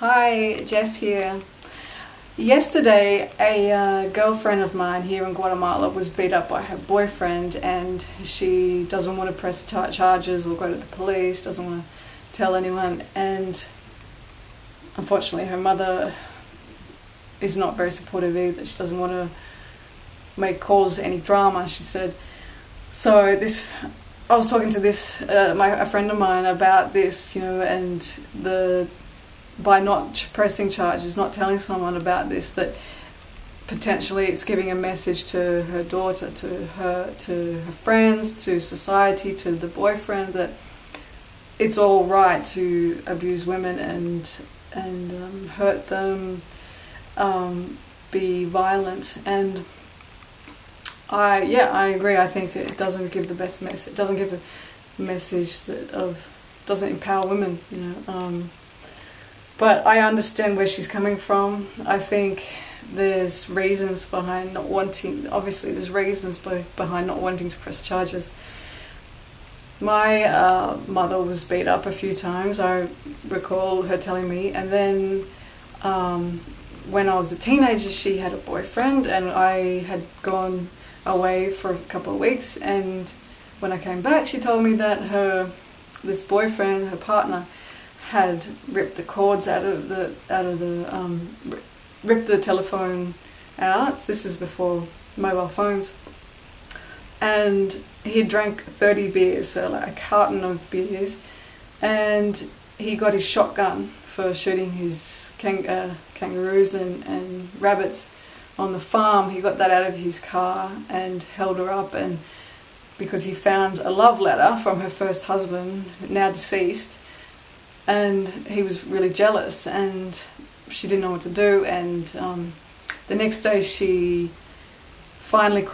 Hi, Jess here. Yesterday, a girlfriend of mine here in Guatemala was beat up by her boyfriend, and she doesn't want to press charges or go to the police, doesn't want to tell anyone, and unfortunately her mother is not very supportive either. She doesn't want to cause any drama, she said. So I was talking to a friend of mine about this, and by not pressing charges, not telling someone about this, that potentially it's giving a message to her daughter, to her friends, to society, to the boyfriend, that it's all right to abuse women and hurt them, be violent. And I agree. I think it doesn't give the best message. It doesn't give a message doesn't empower women, But I understand where she's coming from. I think there's reasons behind not wanting. Obviously, there's reasons behind not wanting to press charges. My mother was beat up a few times. I recall her telling me, and then when I was a teenager, she had a boyfriend, and I had gone away for a couple of weeks. And when I came back, she told me that this boyfriend, her partner, had ripped the cords ripped the telephone out. This is before mobile phones, and he drank 30 beers, so like a carton of beers, and he got his shotgun for shooting his kangaroos and rabbits on the farm. He got that out of his car and held her up, and because he found a love letter from her first husband, now deceased, and he was really jealous, and she didn't know what to do. And the next day she finally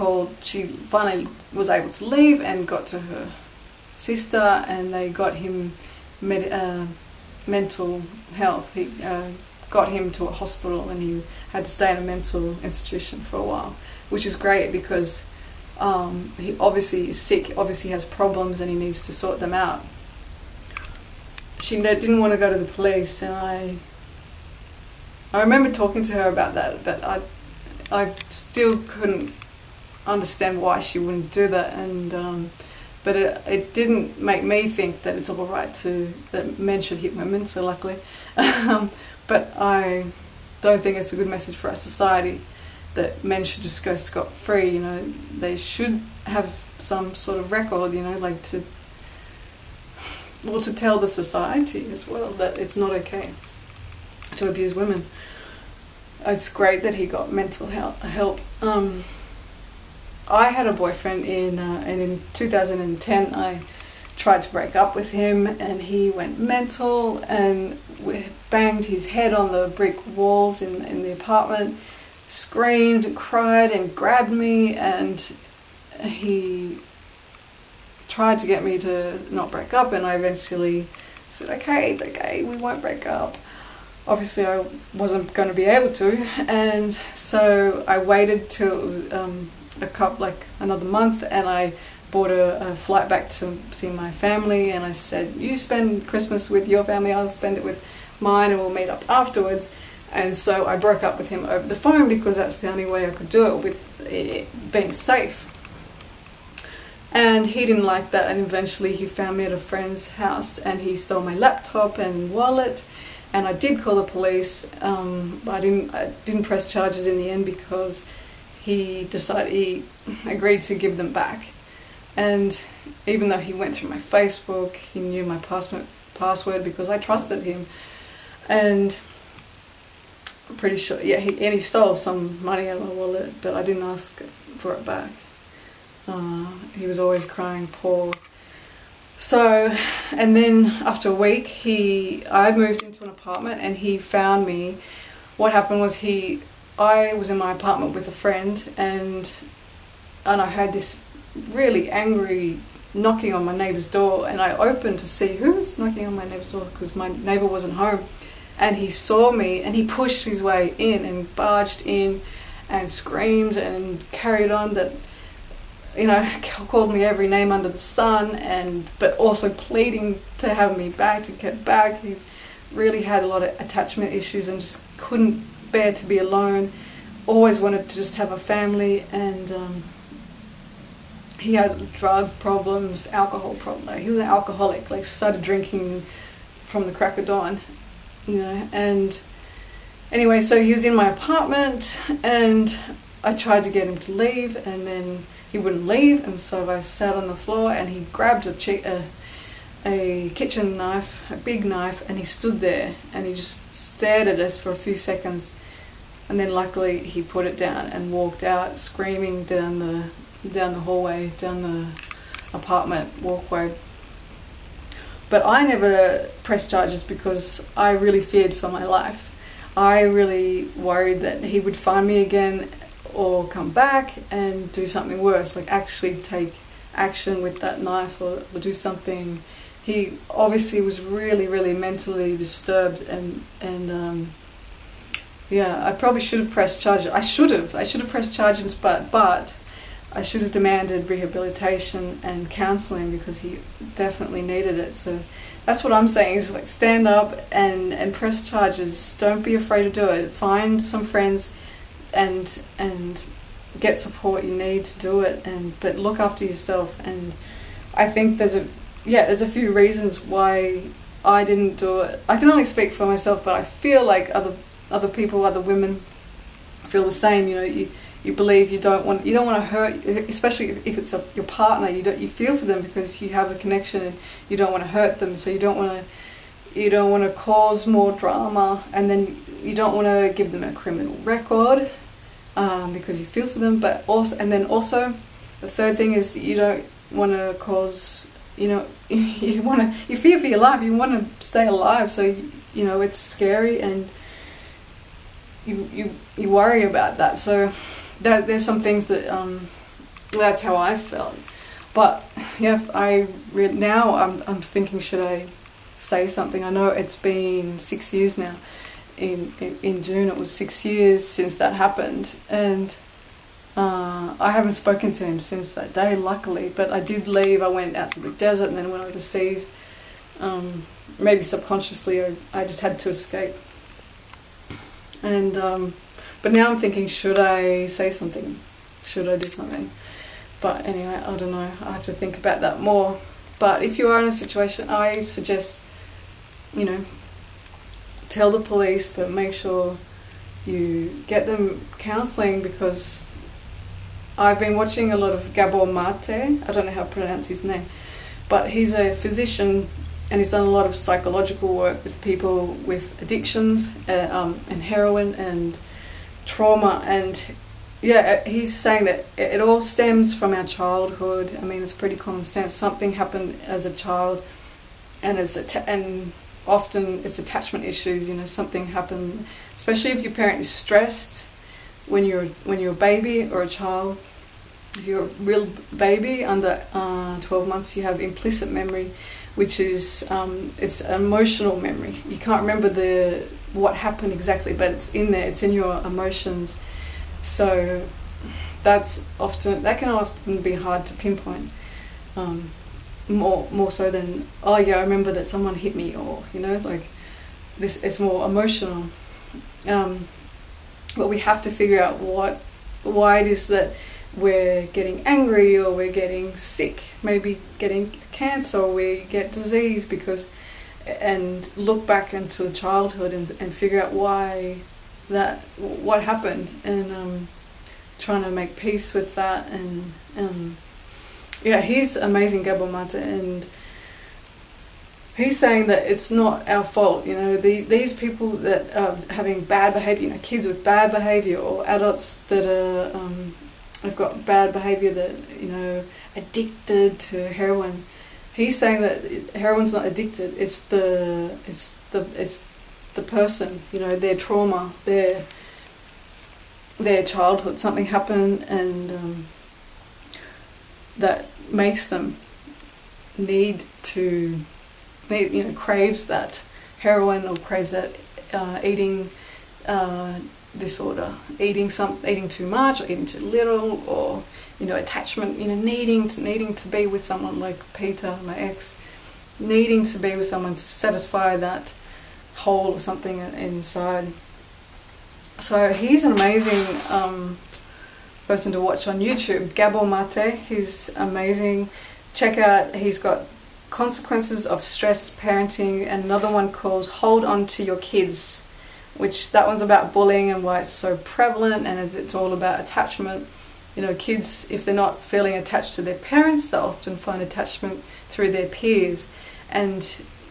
was able to leave and got to her sister, and they got him mental health. He got him to a hospital, and he had to stay in a mental institution for a while, which is great because he obviously is sick, obviously has problems, and he needs to sort them out. She didn't want to go to the police, and I remember talking to her about that, but I still couldn't understand why she wouldn't do that, and but it didn't make me think that it's all right that men should hit women, so luckily. But I don't think it's a good message for our society that men should just go scot-free. They should have some sort of record, to tell the society as well that it's not okay to abuse women. It's great that he got mental help. I had a boyfriend and in 2010 I tried to break up with him, and he went mental and banged his head on the brick walls in the apartment, screamed and cried and grabbed me, and he tried to get me to not break up, and I eventually said, okay, it's okay, we won't break up. Obviously I wasn't going to be able to, and so I waited till another month, and I bought a flight back to see my family, and I said, you spend Christmas with your family, I'll spend it with mine, and we'll meet up afterwards. And so I broke up with him over the phone because that's the only way I could do it with it being safe. And he didn't like that, and eventually he found me at a friend's house, and he stole my laptop and wallet, and I did call the police. But I didn't press charges in the end because he agreed to give them back. And even though he went through my Facebook, he knew my password because I trusted him, and I'm pretty sure, he stole some money out of my wallet, but I didn't ask for it back. He was always crying, poor. So, and then after a week, I moved into an apartment, and he found me. What happened was I was in my apartment with a friend, and I heard this really angry knocking on my neighbour's door, and I opened to see who was knocking on my neighbour's door because my neighbour wasn't home. And he saw me, and he pushed his way in and barged in and screamed and carried on that, called me every name under the sun, but also pleading to have me back, to get back. He's really had a lot of attachment issues and just couldn't bear to be alone, always wanted to just have a family, and he had drug problems, alcohol problems. Like, he was an alcoholic, like started drinking from the crack of dawn, you know. And anyway, so he was in my apartment and I tried to get him to leave, and then he wouldn't leave, and so I sat on the floor and he grabbed a kitchen knife, a big knife, and he stood there and he just stared at us for a few seconds, and then luckily he put it down and walked out screaming down the hallway, down the apartment walkway. But I never pressed charges because I really feared for my life. I really worried that he would find me again or come back and do something worse, like actually take action with that knife or do something. He obviously was really, really mentally disturbed, and yeah, I probably should have pressed charges. I should have pressed charges, but I should have demanded rehabilitation and counselling because he definitely needed it. So that's what I'm saying, is like, stand up and press charges. Don't be afraid to do it. Find some friends and get support you need to do it, but look after yourself. And I think there's a few reasons why I didn't do it. I can only speak for myself, but I feel like other people, other women feel the same. You know, you believe you don't want to hurt, especially if it's your partner. You feel for them because you have a connection and you don't want to hurt them, so you don't want to cause more drama, and then you don't want to give them a criminal record because you feel for them. But also the third thing is you don't want to cause, you fear for your life. You want to stay alive, so you know it's scary, and you worry about that. So there's some things that that's how I felt. But yeah, now I'm thinking, should I say something? I know it's been 6 years now. In June it was 6 years since that happened, and I haven't spoken to him since that day, luckily. But I did leave. I went out to the desert and then went overseas. Maybe subconsciously I just had to escape. And but now I'm thinking, should I say something? Should I do something? But anyway, I don't know. I have to think about that more. But if you are in a situation, I suggest, tell the police, but make sure you get them counselling, because I've been watching a lot of Gabor Mate. I don't know how to pronounce his name, but he's a physician and he's done a lot of psychological work with people with addictions and heroin and trauma. And yeah, he's saying that it all stems from our childhood. I mean, it's pretty common sense. Something happened as a child, and often it's attachment issues. Something happened, especially if your parent is stressed when you're a baby or a child. If you're a real baby under 12 months, you have implicit memory, which is it's emotional memory. You can't remember what happened exactly, but it's in there. It's in your emotions. So that can often be hard to pinpoint. More so than, oh yeah, I remember that someone hit me, or like this. It's more emotional. But we have to figure out why it is that we're getting angry, or we're getting sick, maybe getting cancer, or we get disease and look back into the childhood and figure out what happened, and trying to make peace with that. And yeah, he's amazing, Gabor Mate, and he's saying that it's not our fault. These people that are having bad behavior, kids with bad behavior, or adults that are have got bad behavior, that addicted to heroin. He's saying that heroin's not addicted. It's the person. Their trauma, their childhood. Something happened, and that makes them craves that heroin, or craves that eating disorder, eating too much, or eating too little, or attachment, needing to be with someone, like Peter, my ex, needing to be with someone to satisfy that hole or something inside. So he's an amazing person to watch on YouTube. Gabor Mate, he's amazing. Check out, he's got Consequences of Stress Parenting, and another one called Hold On to Your Kids, which that one's about bullying and why it's so prevalent, and it's all about attachment. You know, kids, if they're not feeling attached to their parents, they'll often find attachment through their peers. And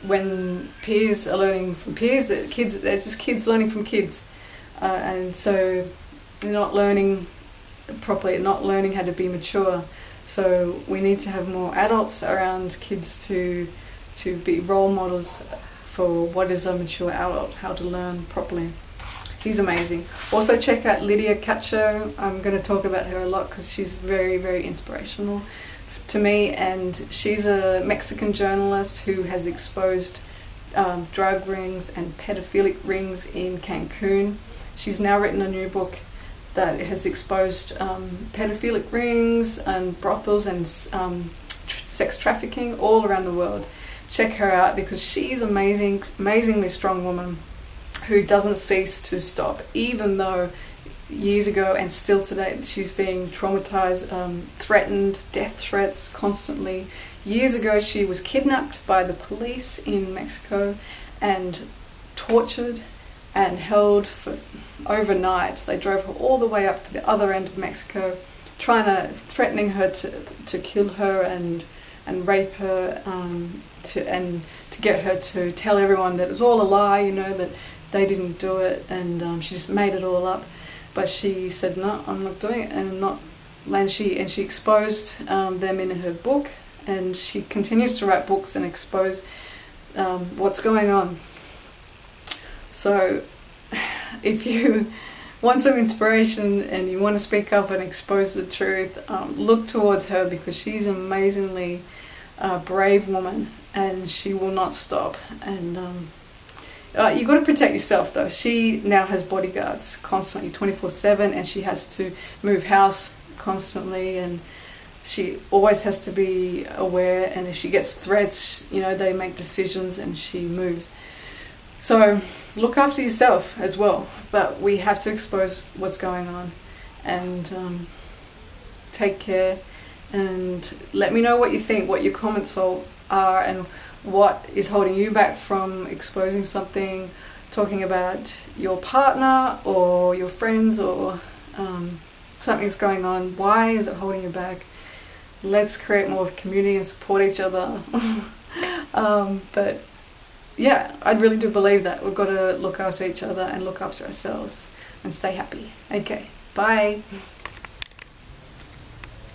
when peers are learning from peers, they're just kids learning from kids. And so they're not learning properly, not learning how to be mature. So we need to have more adults around kids to be role models for what is a mature adult, how to learn properly. He's amazing. Also check out Lydia Cacho. I'm going to talk about her a lot because she's very, very inspirational to me, and she's a Mexican journalist who has exposed drug rings and pedophilic rings in Cancun. She's now written a new book that has exposed pedophilic rings and brothels and sex trafficking all around the world. Check her out because she's amazing, amazingly strong woman who doesn't cease to stop, even though years ago and still today she's being traumatized, threatened, death threats constantly. Years ago she was kidnapped by the police in Mexico and tortured and held for overnight. They drove her all the way up to the other end of Mexico, threatening her to kill her and rape her, to get her to tell everyone that it was all a lie, you know, that they didn't do it, and she just made it all up. But she said, no, I'm not doing it, and she exposed them in her book, and she continues to write books and expose what's going on. So if you want some inspiration and you want to speak up and expose the truth, look towards her because she's an amazingly brave woman and she will not stop. And you've got to protect yourself though. She now has bodyguards constantly 24/7, and she has to move house constantly, and she always has to be aware, and if she gets threats, you know, they make decisions and she moves. So look after yourself as well, but we have to expose what's going on, and take care, and let me know what you think, what your comments are, and what is holding you back from exposing something, talking about your partner or your friends, or something's going on. Why is it holding you back? Let's create more of a community and support each other. But yeah, I really do believe that we've got to look after each other and look after ourselves and stay happy. Okay, bye.